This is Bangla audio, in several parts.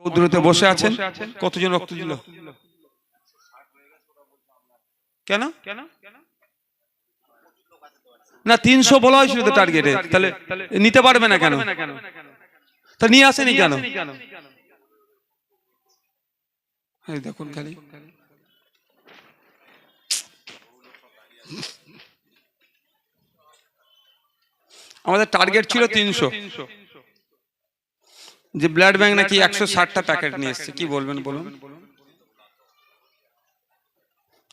উদ্রতে বসে আছেন, কতজন রক্ত দিল? কেন না 300 বলা হয়েছিল তো টার্গেটে, তাহলে নিতে পারবে না কেন? তা নিয়ে আসেনি কেন? দেখুন খালি আমাদের টার্গেট ছিল 300, যে ব্লাড ব্যাংক নাকি 160টা প্যাকেট নিয়ে এসছে। কি বলবেন বলুন?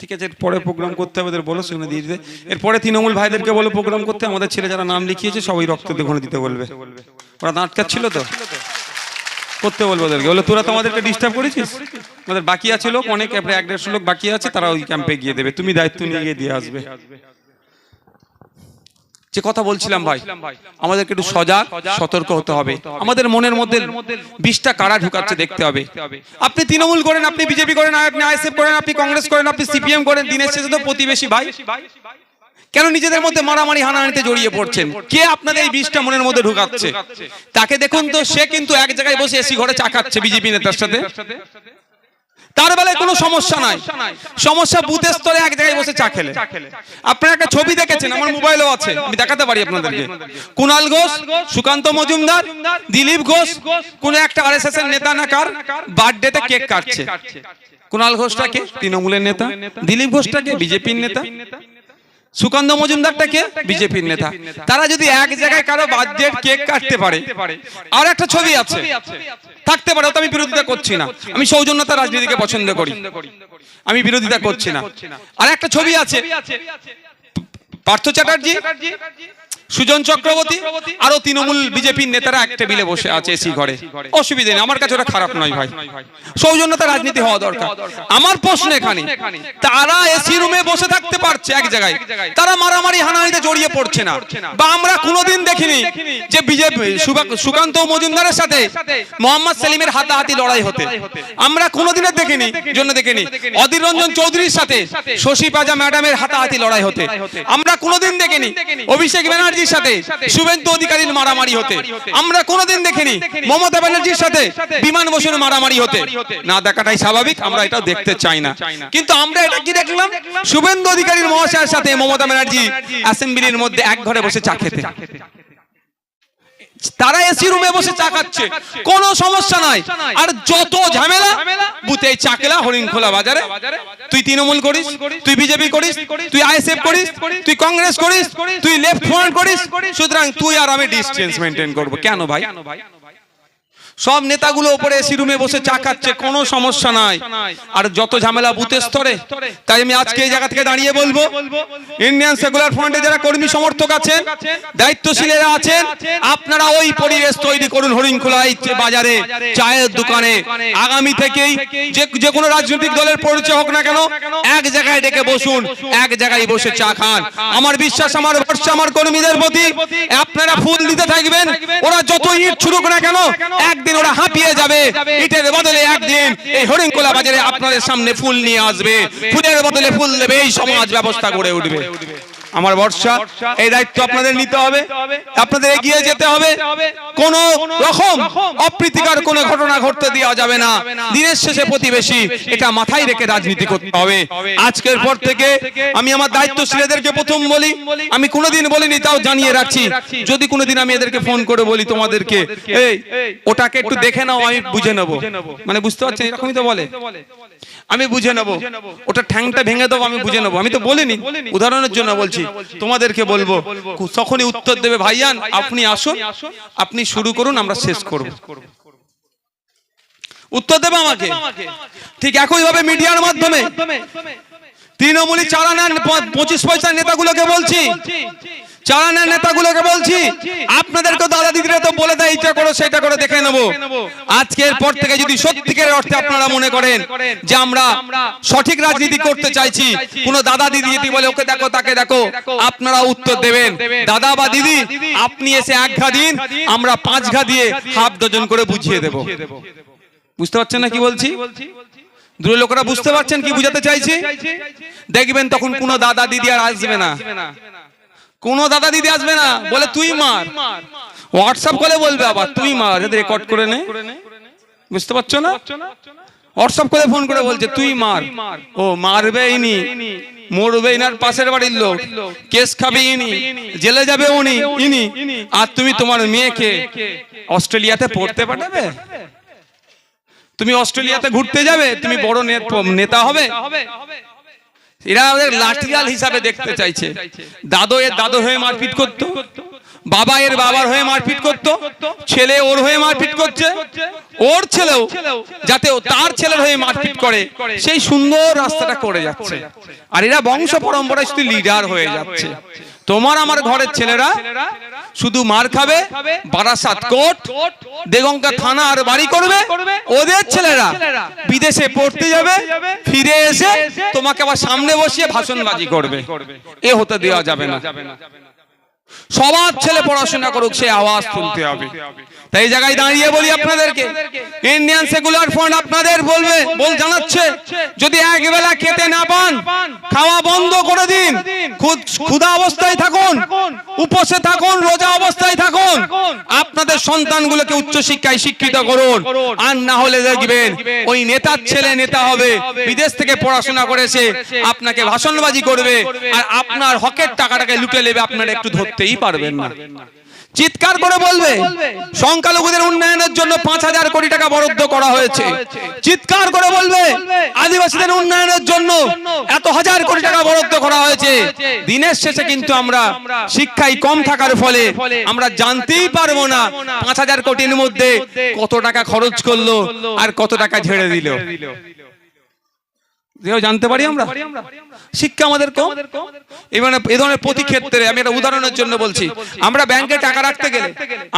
ঠিক আছে, এরপরে প্রোগ্রাম করতে হবে, ওদের বলো সেখানে দিয়ে দিতে। এরপরে তৃণমূল ভাইদেরকে বলো প্রোগ্রাম করতে, আমাদের ছেলে যারা নাম লিখিয়েছে সবাই রক্ত ওখানে দিতে বলবে। ওরা আটকাচ্ছিল তো, করতে বলবো ওদেরকে, বলে তোরা তো আমাদেরকে ডিস্টার্ব করেছিস, আমাদের বাকি আছে লোক অনেক, 150 লোক বাকি আছে, তারা ওই ক্যাম্পে গিয়ে দেবে, তুমি দায়িত্ব নিয়ে গিয়ে দিয়ে আসবে। যে কথা বলছিলাম ভাই, আমাদেরকে একটু সজাগ সতর্ক হতে হবে, আমাদের মনের মধ্যে বিষটা কারা ঢুকাচ্ছে দেখতে হবে। আপনি তৃণমূল করেন, আপনি বিজেপি করেন, আপনি আইএসএফ করেন, আপনি কংগ্রেস করেন, আপনি সিপিএম করেন, দিনের শেষে তো প্রতিবেশী ভাই। কেন নিজেদের মধ্যে মারামারি হানাহানিতে জড়িয়ে পড়ছেন? কে আপনাদের এই বিষটা মনের মধ্যে ঢুকাচ্ছে? তাকে দেখুন তো, সে কিন্তু এক জায়গায় বসে এসি ঘরে চা খাচ্ছে বিজেপি নেতার সাথে, তার বেলায় কোনো সমস্যা নাই। সমস্যা বুথের স্তরে এক জায়গায় বসে চা খেলে। আপনারা একটা ছবি দেখেছেন, আমার মোবাইলও আছে, আমি দেখাতে পারি আপনাদেরকে। কুণাল ঘোষ, সুকান্ত মজুমদার, দিলীপ ঘোষ, কোন একটা আরএসএস এর নেতা না কার বার্থডেতে কেক কাটছে। কুণাল ঘোষটাকে তৃণমূলের নেতা, দিলীপ ঘোষটাকে বিজেপির নেতা, সুকান্ত মজুমদারটাকে বিজেপির নেতা। তারা যদি এক জায়গায় কারো বার্থডে কেক কাটতে পারে, আর একটা ছবি আছে থাকতে পারে, তো আমি বিরোধিতা করছি না, আমি সৌজন্যতা রাজনীতিকে পছন্দ করি, আমি বিরোধিতা করছি না। আর একটা ছবি আছে পার্থ চ্যাটার্জি, সুজন চক্রবর্তী, আরো তৃণমূল বিজেপির নেতারা এক টেবিলে বসে আছে এসি ঘরে, অসুবিধা নেই, আমার কাছে ওটা খারাপ নয় ভাই, সৌজন্যতা রাজনীতি হওয়া দরকার। আমার প্রশ্ন এখানে, তারা এসি রুমে বসে থাকতে পারছে এক জায়গায়, তারা মারামারি হানাহানিতে জড়িয়ে পড়ছে না, বা আমরা কোনোদিন দেখিনি যে বিজেপি সুকান্ত মজুমদারের সাথে মোহাম্মদ সেলিমের হাতাহাতি লড়াই হতে, আমরা কোনোদিনের দেখিনি, অধীর রঞ্জন চৌধুরীর সাথে শশী পাজা ম্যাডামের হাতাহাতি লড়াই হতে, আমরা কোনোদিন দেখিনি অভিষেক ব্যানার্জি সাথে শুভেন্দু অধিকারীর মারামারি হতে, আমরা কোনোদিন দেখিনি মমতা ব্যানার্জির সাথে বিমান বসুর মারামারি হতে। না দেখাটাই স্বাভাবিক, আমরা এটা দেখতে চাই না, কিন্তু আমরা এটা কি দেখলাম, শুভেন্দু অধিকারীর মহাশয়ের সাথে মমতা ব্যানার্জি অ্যাসেম্বলির মধ্যে এক ঘরে বসে চা খেতে, তারা এসি রুমে বসে চা খাচ্ছে, কোনো সমস্যা নাই। আর যত ঝামেলা বুথে চাকলা হরিণখোলা বাজারে, তুই তৃণমূল করিস, তুই বিজেপি করিস, তুই আইএসএফ করিস, তুই কংগ্রেস করিস, তুই লেফট ফ্রন্ট করিস, সুতরাং তুই আর আমি ডিস্টেন্স মেনটেন করবো। কেন ভাই? সব নেতাগুলো উপরে এসি রুমে বসে চা খাচ্ছে, কোনো সমস্যা নাই। আর যত ঝামেলা বুথের স্তরে, তাই আমি আজকে এই জায়গা থেকে দাঁড়িয়ে বলবো, ইন্ডিয়ান সেকুলার ফ্রন্টে যারা কর্মী সমর্থক আছেন, দায়িত্বশীলেরা আছেন, আপনারা ওই পরিবেশ তৈরি করুন হরিণখোলা বাজারে চায়ের দোকানে, আগামী থেকেই যে কোনো রাজনৈতিক দলের পরিচয় হোক না কেন, এক জায়গায় ডেকে বসুন, এক জায়গায় বসে চা খান। আমার বিশ্বাস, আমার ভরসা আমার কর্মীদের প্রতি, আপনারা ফুল দিতে থাকবেন, ওরা যত ইট ছুড়ুক না কেন, একদিন ওরা হাঁপিয়ে যাবে, ইটের বদলে একদিন এই হরিণখোলা বাজারে আপনাদের সামনে ফুল নিয়ে আসবে, ফুলের বদলে ফুল দেবে, এই সমাজ ব্যবস্থা গড়ে উঠবে। আমার ভরসা, এই দায়িত্ব আপনাদের নিতে হবে, আপনাদের এগিয়ে যেতে হবে, কোন রকম অপ্রীতিকর কোন ঘটনা ঘটতে দেওয়া যাবে না। দিনের শেষে প্রতিবেশী, এটা মাথায় রেখে রাজনীতি করতে হবে। আজকের পর থেকে আমি আমার দায়িত্বশীলদেরকে প্রথম বলি, আমি কোনোদিন বলিনি, তাও জানিয়ে রাখছি, যদি কোনোদিন আমি এদেরকে ফোন করে বলি তোমাদেরকে, এই ওটাকে একটু দেখে নাও, আমি বুঝে নেবো, মানে বুঝতে পারছেন, এরকমই তো বলে, আমি বুঝে নেবো, ওটা ঠ্যাংটা ভেঙে দেবো, আমি বুঝে নেবো, আমি তো বলিনি, উদাহরণের জন্য বলছি, তোমাদেরকে বলবো, তখনই উত্তর দেবে, ভাইয়ান আপনি আসুন, আপনি শুরু করুন, আমরা শেষ করব, উত্তর দেবে আমাকে। ঠিক একই ভাবে মিডিয়ার মাধ্যমে তৃণমূলী চারা নেন 25 পয়সার নেতাগুলোকে বলছি, চালানের নেতাগুলোকে বলছি, আপনাদেরকে দাদা দিদিরা তো বলে দেয় এটা করো সেটা করো, দেখে নেবো। আজকের পর থেকে যদি সত্যিকারের অর্থে আপনারা মনে করেন যে আমরা সঠিক রাজনীতি করতে চাইছি, কোন দাদা দিদি যদি বলে ওকে দেখো তাকে দেখো, আপনারা উত্তর দেবেন, দাদা বা দিদি আপনি এসে 1 ঘা দিন, আমরা 5 ঘা দিয়ে হাফ ডজন করে বুঝিয়ে দেব। বুঝতে পারছেন না কি বলছি? দূরের লোকেরা বুঝতে পারছেন কি বুঝাতে চাইছি? দেখবেন তখন কোন দাদা দিদি আর আসবে না, কোন দাদা দিদি আসবে না, বলে তুই মার, হোয়াটসঅ্যাপ কলে বলবে আবার তুই মার, রেকর্ড করে নে, বুঝতে পারছো না? হোয়াটসঅ্যাপ করে ফোন করে বলছে তুই মার, ও মারবে ইনি, মরবে ইনার পাশের বাড়ির লোক, কেস খাবে ইনি, জেলে যাবে উনি ইনি, আর তুমি তোমার মেয়েকে অস্ট্রেলিয়াতে পড়তে পাঠাবে? তুমি অস্ট্রেলিয়াতে ঘুরতে যাবে? তুমি বড় নেতা হবে? এরা ওদের লাঠিয়াল হিসাবে দেখতে চাইছে। দাদু এর দাদু হয়ে মারপিট করতো, বাবা এর বাবার হয়ে মারপিট করতো, ছেলে ওর হয়ে মারপিট করছে, ওর ছেলেও যাতে তার ছেলের হয়ে মারপিট করে সেই সুন্দর রাস্তাটা করে যাচ্ছে। আর এরা বংশ পরম্পরায় শুধু লিডার হয়ে যাচ্ছে। তোমার আমার ঘরের ছেলেরা শুধু মার খাবে, বারাসাত কোর্ট, দেগঙ্গা থানা আর বাড়ি করবে। ওদের ছেলেরা বিদেশে পড়তে যাবে, ফিরে এসে তোমাকে আবার সামনে বসিয়ে ভাষণবাজি করবে। এ হতে দেওয়া যাবে না। সবার ছেলে পড়াশোনা করুক, সে আওয়াজ তুলতে হবে। তাই এই জায়গায় দাঁড়িয়ে বলি আপনাদেরকে, ইন্ডিয়ান সেকুলার ফ্রন্ট আপনাদের জানাচ্ছে, যদি একবেলা খেতে না পান, খাওয়া বন্ধ করে দিন, ক্ষুধা অবস্থায় থাকুন, উপোসে থাকুন, রোজা অবস্থায় থাকুন, আপনাদের সন্তানগুলোকে উচ্চশিক্ষায় শিক্ষিত করুন। আর না হলে দেখবেন ওই নেতার ছেলে নেতা হবে, বিদেশ থেকে পড়াশোনা করেছে, আপনাকে ভাষণবাজি করবে, আর আপনার হকের টাকাটাকে লুটে নেবে, আপনারা একটু ধরতেই পারবেন না। চিৎকার করে বলবে সংখ্যালঘুদের উন্নয়নের জন্য 5,000 কোটি টাকা বরাদ্দ করা হয়েছে। চিৎকার করে বলবে আদিবাসীদের উন্নয়নের জন্য এত হাজার কোটি টাকা বরাদ্দ করা হয়েছে। দিনের শেষে কিন্তু আমরা শিক্ষায় কম থাকার ফলে আমরা জানতেই পারবো না 5,000 কোটির মধ্যে কত টাকা খরচ করলো আর কত টাকা ঝেড়ে দিল। জানতে পারি আমরা শিক্ষা আমাদের কম। এ ধরনের প্রতি ক্ষেত্রে আমি একটা উদাহরণের জন্য বলছি, আমরা ব্যাংকে টাকা রাখতে গেলে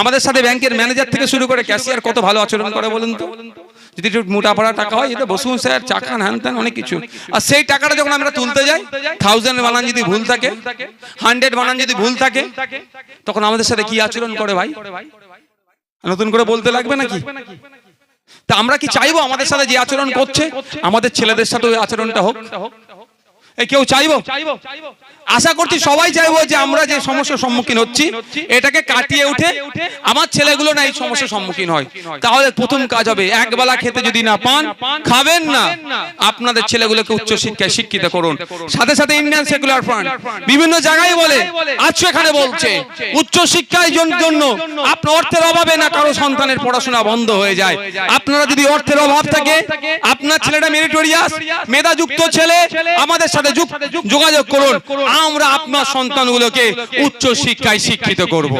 আমাদের সাথে ব্যাংকের ম্যানেজার থেকে শুরু করে ক্যাশিয়ার কত ভালো আচরণ করে বলুন তো। যদি একটু মোটা পাড়া টাকা হয়, এটা বসুন স্যার, চা খান, হ্যান ত্যান অনেক কিছু। আর সেই টাকাটা যখন আমরা তুলতে যাই, 1000 বানান যদি ভুল থাকে, 100 বানান যদি ভুল থাকে, তখন আমাদের সাথে কি আচরণ করে ভাই? নতুন করে বলতে লাগবে নাকি? তা আমরা কি চাইবো আমাদের সাথে যে আচরণ করছে আমাদের ছেলেদের সাথে ওই আচরণটা হোক? কেউ চাইবো? আশা করছি সবাই চাইবো যে আমরা যে সমস্যার সম্মুখীন হচ্ছি এটাকে কাটিয়ে উঠে আমার ছেলেগুলো না এই সমস্যার সম্মুখীন হয়। তাহলে প্রথম কাজ হবে, একবেলা খেতে যদি না পান, খাবেন না, আপনাদের ছেলেগুলোকে উচ্চ শিক্ষায় শিক্ষিত করুন। সাথে সাথে ইন্ডিয়ান সেকুলার ফ্রন্ট বিভিন্ন জায়গায় বলে, আজ এখানে বলছে, উচ্চ শিক্ষার জন্য আপনার অর্থের অভাবে না কারো সন্তানের পড়াশোনা বন্ধ হয়ে যায়। আপনারা যদি অর্থের অভাব থাকে, আপনার ছেলেটা মেরিটোরিয়াস মেধাযুক্ত ছেলে, আমাদের সাথে যোগাযোগ করুন, আমরা আপনার সন্তানগুলোকে উচ্চ শিক্ষায় শিক্ষিত করব।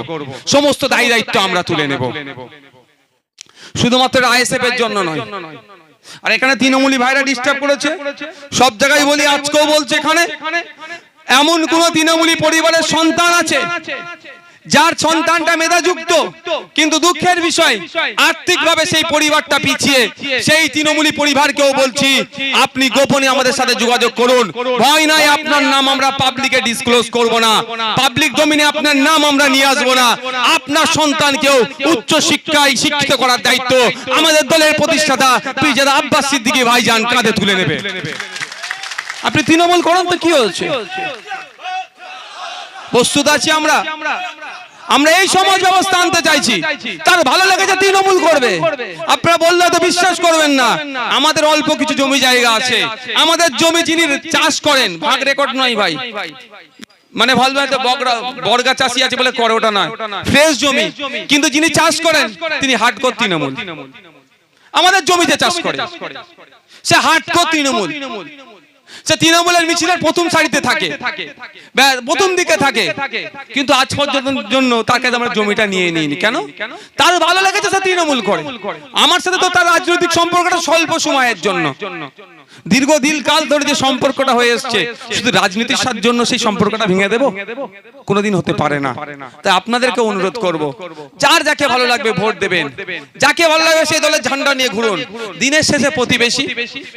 সমস্ত দায়ী দায়িত্ব আমরা তুলে নেব, শুধুমাত্র আইএসএফ এর জন্য নয়। আর এখানে তৃণমূলী ভাইরা ডিস্টার্ব করেছে, সব জায়গায় বলি, আজকেও বলছে, এখানে এমন কোন তৃণমূলী পরিবারের সন্তান আছে যার সন্তানটা মেধাযুক্ত, কিন্তু দুঃখের বিষয় আর্থিকভাবে সেই পরিবারটা পিছিয়ে, সেই তৃণমূলী পরিবারকেও বলছি, আপনি গোপনে আমাদের সাথে যোগাযোগ করুন। ভয় নাই, আপনার নাম আমরা পাবলিকে ডিসক্লোজ করব না, পাবলিক ডোমিনে আপনার নাম আমরা নিয়ে আসবো না। আপনার সন্তানকেও উচ্চ শিক্ষায় শিক্ষিত করার দায়িত্ব আমাদের দলের প্রতিষ্ঠাতা পীরজাদা আব্বাস সিদ্দিকী ভাইজান কাঁধে তুলে নেবে। আপনি তৃণমূল করেন তো কি হচ্ছে? প্রস্তুত আছি আমরা এই সমাজ ব্যবস্থা আনতে চাইছি। তার ভালো লেগেছে তৃণমূল করবে, আপনারা বললে তো বিশ্বাস করবেন না। আমাদের অল্প কিছু জমি জায়গা আছে, আমাদের জমি যিনি চাষ করেন, ভাগ রেকর্ড নয় ভাই, মানে ভালো বর্গা চাষি আছে বলে করে, ওটা নয়, ফ্রেশ জমি, কিন্তু যিনি চাষ করেন তিনি হার্ডকোর তৃণমূল। আমাদের জমিতে চাষ করে সে হার্ডকোর তৃণমূল। সে তৃণমূলের মিছিলের প্রথম সারিতে থাকে, প্রথম দিকে থাকে, কিন্তু আজ পর্যন্ত জন্য তার কাছে আমরা জমিটা নিয়ে নিইনি। কেন? তার ভালো লেগেছে, সে তৃণমূল করে। আমার সাথে তো তার রাজনৈতিক সম্পর্কটা স্বল্প সময়ের জন্য, দীর্ঘদিন কাল ধরে যে সম্পর্কটা হয়ে এসছে, শুধু রাজনীতির জন্য সেই সম্পর্কটা ভেঙে দেব? কোনোদিন হতে পারে না। তাই আপনাদেরকে অনুরোধ করব, যার যাকে ভালো লাগবে ভোট দেবেন, যাকে ভালো লাগবে সেই দলের ঝান্ডা নিয়ে ঘুরুন। দিনের শেষে প্রতিবেশী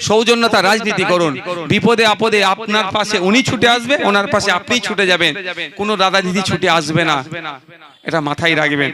সৌজন্যতা রাজনীতি করুন। বিপদে আপদে আপনার পাশে উনি ছুটে আসবে, ওনার পাশে আপনি ছুটে যাবেন, কোনো দাদা দিদি ছুটে আসবে না, এটা মাথায় রাখবেন।